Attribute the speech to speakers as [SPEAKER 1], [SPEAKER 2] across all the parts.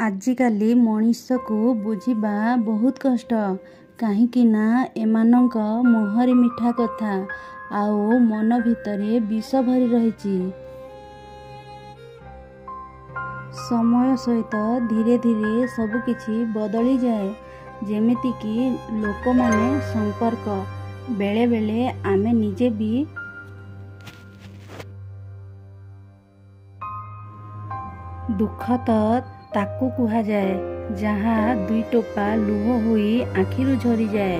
[SPEAKER 1] आजिकाली मनीष को बुझिबा बहुत कष्ट कहीं एमानंक मुहरे मिठा कथा आउ मन भितरे विष भरी रही। समय सहित धीरे धीरे सबकिछि बदली जाए जेमिति कि लोक माने संपर्क बेले बेले आमे निजे भी दुख तो ताकू कुहा जाए जहाँ दुई टोपा लुह होई आखिरु झरी जाए।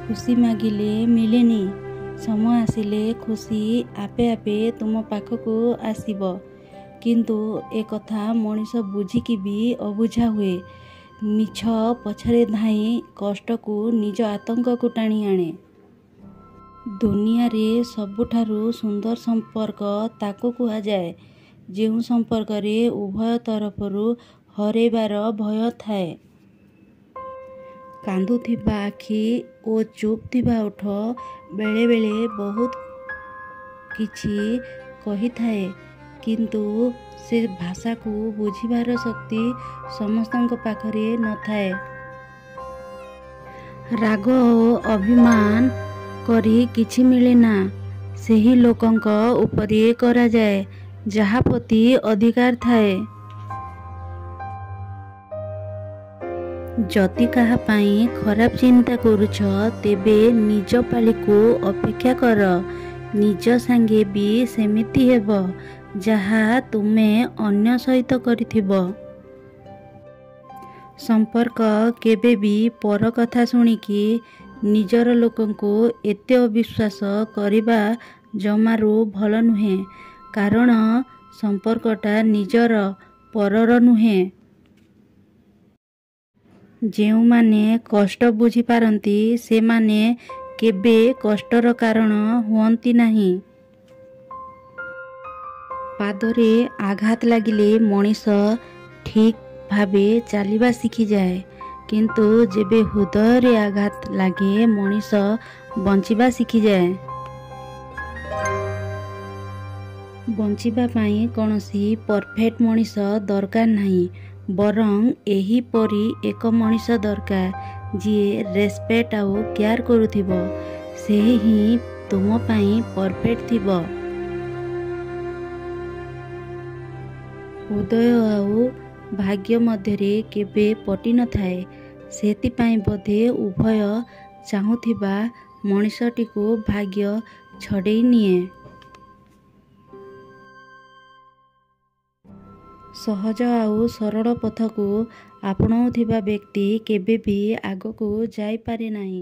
[SPEAKER 1] खुशी मागिले मिलेनी, समय आसिले खुशी आपे आपे तुम पाखकू आसीबो, किंतु ए कथा मनीष बुझिकी भी अबुझा हुए। मिछ पछरे धाई कष्ट को निज आतंक को टाणी आणे। दुनिया रे सबुठारु सुंदर संपर्क ताकू कुहा जाए जेउ संपर्क रे उभय तरफरु हरेबार भय थाए। कांदुथिबा आखि ओ चुप थिबा ओठ बेले बेले बहुत किछि कही थाए, किंतु से भाषा को बुझिबार शक्ति समस्तଙ୍କ पाखरे न थाए। राग ओ अभिमान करी किछि मिले ना, सेही लोकंक उपरे करा जाए जहा प्रति अधिकार थाए। जदि कहा पाई खराब चिंता करुछ तेबे निज पाली को अपेक्षा कर, निज संगे भी सेमिति हेबो जहा तुमे अन्य सहित करिथिबो। संपर्क केबे भी पर कथा सुनिकी निजर लोकंको एते अविश्वास करिबा जमारू भल नुहे, कारण संपर्कटा निजर परर नुहे। जेउ माने कष्ट बुझी पारंती से माने केबे कष्टर कारण हुअंती नाही। पादरे आघात लागिले मनीष ठीक भावे चलिबा शिखी जाए, किंतु जेबे हृदय रे आघात लागे मनीष बंचिबा शिखी जाए। बंचिबा पाई कौनसी परफेक्ट मनीष दरकार नहीं, बरं एही परी एक मनीष दरकार जिए रेस्पेक्ट आउ केयर करुथिबो, से ही तुम पाई परफेक्ट थिबो। हृदय आउ भाग्य मध्यरे केबे पटी न थाए, सेति पाई बोधे उभय चाहुथिबा मनीषटी को भाग्य छड़ेई निए। सहज आउ सरल पथ को आपणाउथिबा व्यक्ति केबे भी आगको जाई पारे नाही।